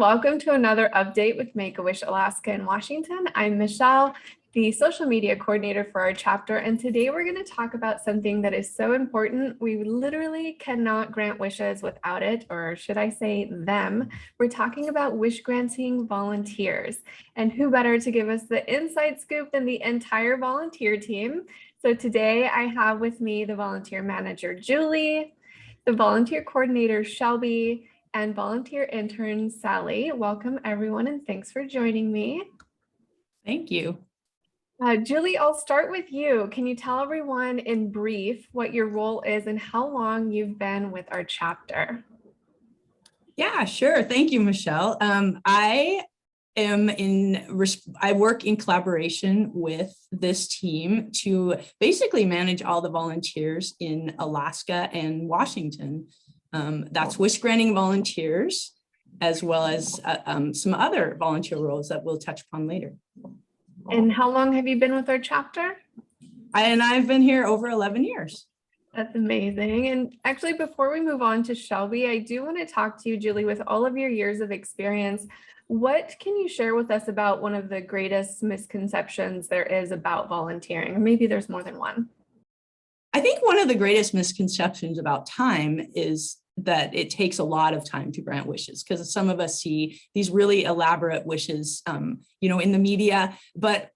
welcome to another update with Make-A-Wish Alaska and Washington. I'm Michelle, the social media coordinator for our chapter, and today we're going to talk about something that is so important. We literally cannot grant wishes without it, or should I say them. We're talking about wish granting volunteers, and who better to give us the inside scoop than the entire volunteer team. So today I have with me the volunteer manager, Julie, the volunteer coordinator, Shelby, and volunteer intern, Sally. Welcome everyone, and thanks for joining me. Thank you. Julie, I'll start with you. Can you tell everyone in brief what your role is and how long you've been with our chapter? Yeah, sure. Thank you, Michelle. I work in collaboration with this team to basically manage all the volunteers in Alaska and Washington. That's wish granting volunteers, as well as some other volunteer roles that we'll touch upon later. And how long have you been with our chapter? I've been here over 11 years. That's amazing. And actually, before we move on to Shelby, I do want to talk to you, Julie, with all of your years of experience. What can you share with us about one of the greatest misconceptions there is about volunteering? Or maybe there's more than one. I think one of the greatest misconceptions about time is that it takes a lot of time to grant wishes, because some of us see these really elaborate wishes, in the media, but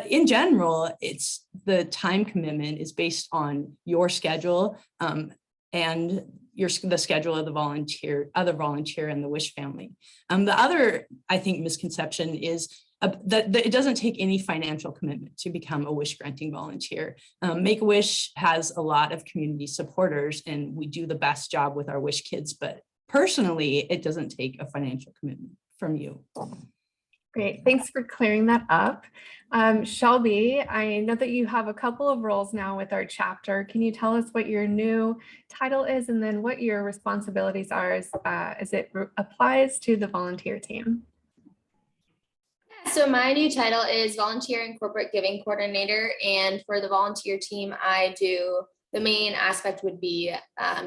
in general, it's the time commitment is based on your schedule and the schedule of the other volunteer and the wish family. The other, I think, misconception is that it doesn't take any financial commitment to become a wish granting volunteer. Make-A-Wish has a lot of community supporters, and we do the best job with our wish kids, but personally, it doesn't take a financial commitment from you. Great, thanks for clearing that up. Shelby, I know that you have a couple of roles now with our chapter. Can you tell us what your new title is and then what your responsibilities are as it applies to the volunteer team? So my new title is Volunteer and Corporate Giving Coordinator, and for the volunteer team, the main aspect would be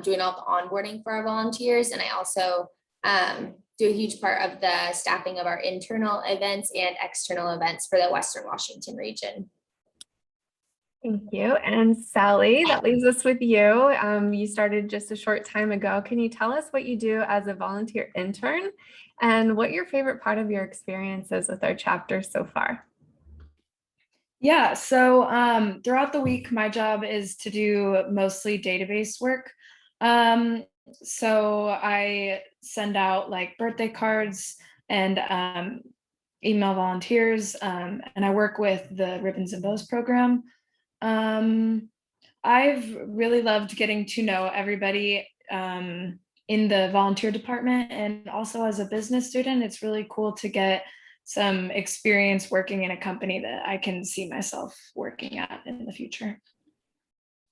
doing all the onboarding for our volunteers, and I also do a huge part of the staffing of our internal events and external events for the Western Washington region. Thank you. And Sally, that leaves us with you. You started just a short time ago. Can you tell us what you do as a volunteer intern and what your favorite part of your experience is with our chapter so far? Yeah, so throughout the week, my job is to do mostly database work. So I send out like birthday cards and email volunteers, and I work with the Ribbons and Bows program. I've really loved getting to know everybody in the volunteer department, and also as a business student, it's really cool to get some experience working in a company that I can see myself working at in the future.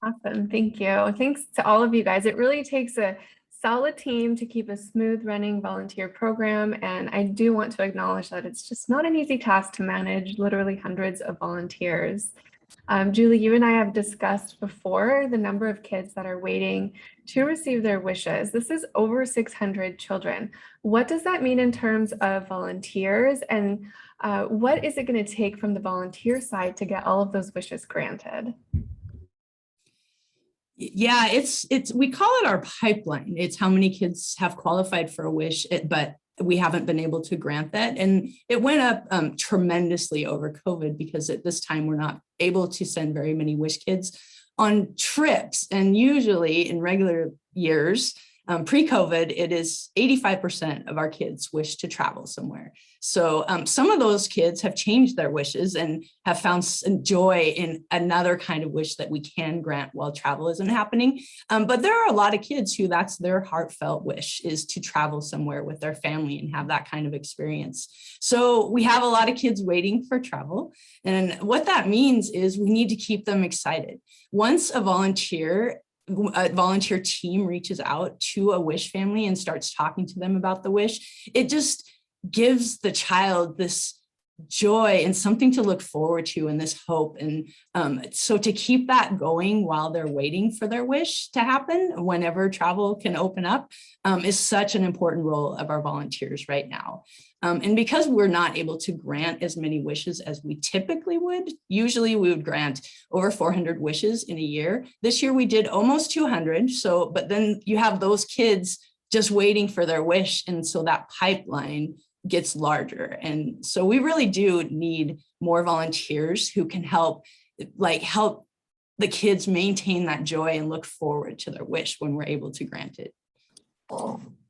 Awesome, thank you. Thanks to all of you guys. It really takes a solid team to keep a smooth running volunteer program, and I do want to acknowledge that it's just not an easy task to manage literally hundreds of volunteers. Julie, you and I have discussed before the number of kids that are waiting to receive their wishes. This is over 600 children. What does that mean in terms of volunteers, and what is it going to take from the volunteer side to get all of those wishes granted? Yeah, we call it our pipeline. It's how many kids have qualified for a wish, but we haven't been able to grant that. And it went up tremendously over COVID, because at this time we're not able to send very many wish kids on trips. And usually in regular years, pre-COVID, it is 85% of our kids wish to travel somewhere. So some of those kids have changed their wishes and have found joy in another kind of wish that we can grant while travel isn't happening. But there are a lot of kids who that's their heartfelt wish, is to travel somewhere with their family and have that kind of experience. So we have a lot of kids waiting for travel. And what that means is we need to keep them excited. Once a volunteer team reaches out to a wish family and starts talking to them about the wish, it just gives the child this joy and something to look forward to and this hope. And so to keep that going while they're waiting for their wish to happen, whenever travel can open up, is such an important role of our volunteers right now. And because we're not able to grant as many wishes as we typically would, usually we would grant over 400 wishes in a year. This year we did almost 200. So, but then you have those kids just waiting for their wish. And so that pipeline gets larger. And so we really do need more volunteers who can help the kids maintain that joy and look forward to their wish when we're able to grant it.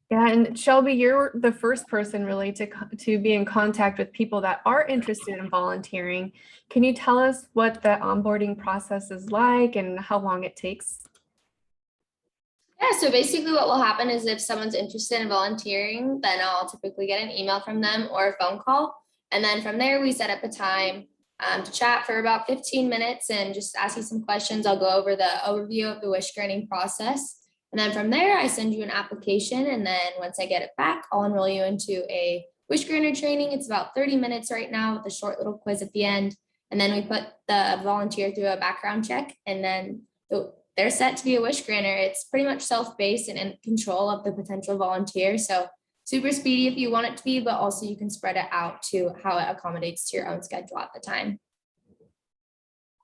Yeah, and Shelby, you're the first person really to be in contact with people that are interested in volunteering. Can you tell us what the onboarding process is like and how long it takes? Yeah, so basically what will happen is if someone's interested in volunteering, then I'll typically get an email from them or a phone call. And then from there, we set up a time to chat for about 15 minutes and just ask you some questions. I'll go over the overview of the wish granting process. And then from there, I send you an application. And then once I get it back, I'll enroll you into a wish granter training. It's about 30 minutes right now with a short little quiz at the end. And then we put the volunteer through a background check, and then they're set to be a wish granter. It's pretty much self-paced and in control of the potential volunteer. So super speedy if you want it to be, but also you can spread it out to how it accommodates to your own schedule at the time.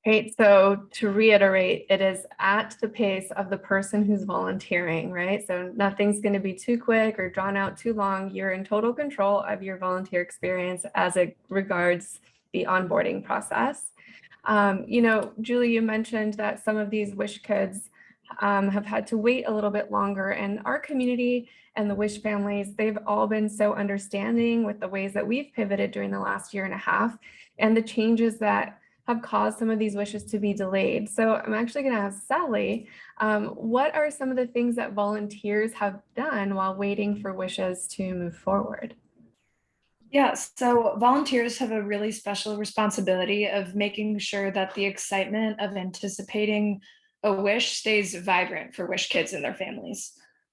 Great. So to reiterate, it is at the pace of the person who's volunteering, right? So nothing's going to be too quick or drawn out too long. You're in total control of your volunteer experience as it regards the onboarding process. Julie, you mentioned that some of these Wish kids have had to wait a little bit longer, and our community and the Wish families, they've all been so understanding with the ways that we've pivoted during the last year and a half and the changes that have caused some of these wishes to be delayed. So I'm actually going to ask Sally, what are some of the things that volunteers have done while waiting for wishes to move forward? Yeah, so volunteers have a really special responsibility of making sure that the excitement of anticipating a wish stays vibrant for Wish kids and their families.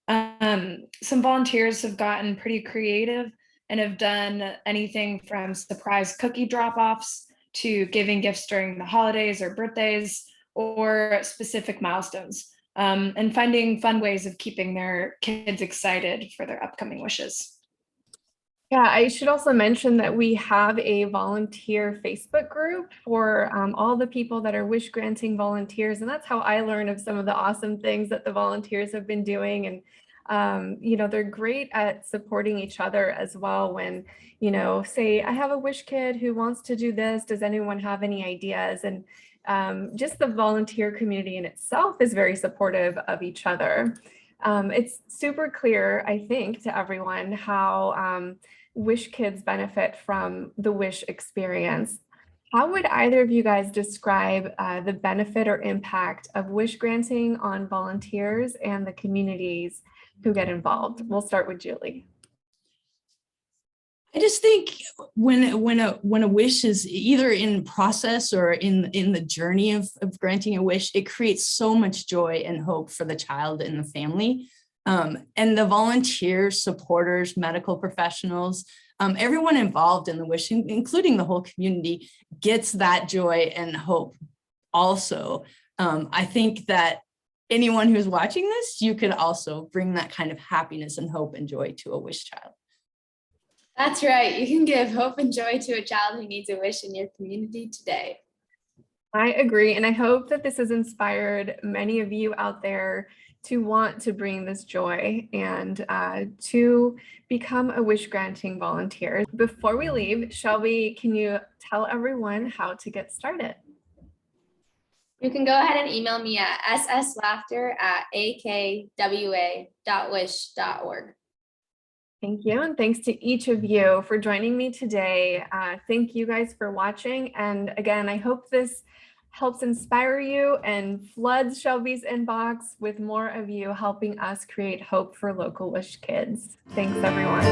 Some volunteers have gotten pretty creative and have done anything from surprise cookie drop-offs to giving gifts during the holidays or birthdays or specific milestones, and finding fun ways of keeping their kids excited for their upcoming wishes. Yeah, I should also mention that we have a volunteer Facebook group for all the people that are wish granting volunteers. And that's how I learned of some of the awesome things that the volunteers have been doing. And, they're great at supporting each other as well. When, say, I have a wish kid who wants to do this. Does anyone have any ideas? And just the volunteer community in itself is very supportive of each other. It's super clear, I think, to everyone how Wish kids benefit from the Wish experience. How would either of you guys describe the benefit or impact of Wish granting on volunteers and the communities who get involved? We'll start with Julie. I just think when a wish is either in process or in the journey of granting a wish, it creates so much joy and hope for the child and the family. And the volunteers, supporters, medical professionals, everyone involved in the wish, including the whole community, gets that joy and hope also. I think that anyone who's watching this, you could also bring that kind of happiness and hope and joy to a wish child. That's right. You can give hope and joy to a child who needs a wish in your community today. I agree. And I hope that this has inspired many of you out there to want to bring this joy and to become a wish granting volunteer. Before we leave, Shelby, can you tell everyone how to get started? You can go ahead and email me at sslaughter@akwa.wish.org. Thank you. And thanks to each of you for joining me today. Thank you guys for watching. And again, I hope this helps inspire you and floods Shelby's inbox with more of you helping us create hope for local Wish kids. Thanks, everyone.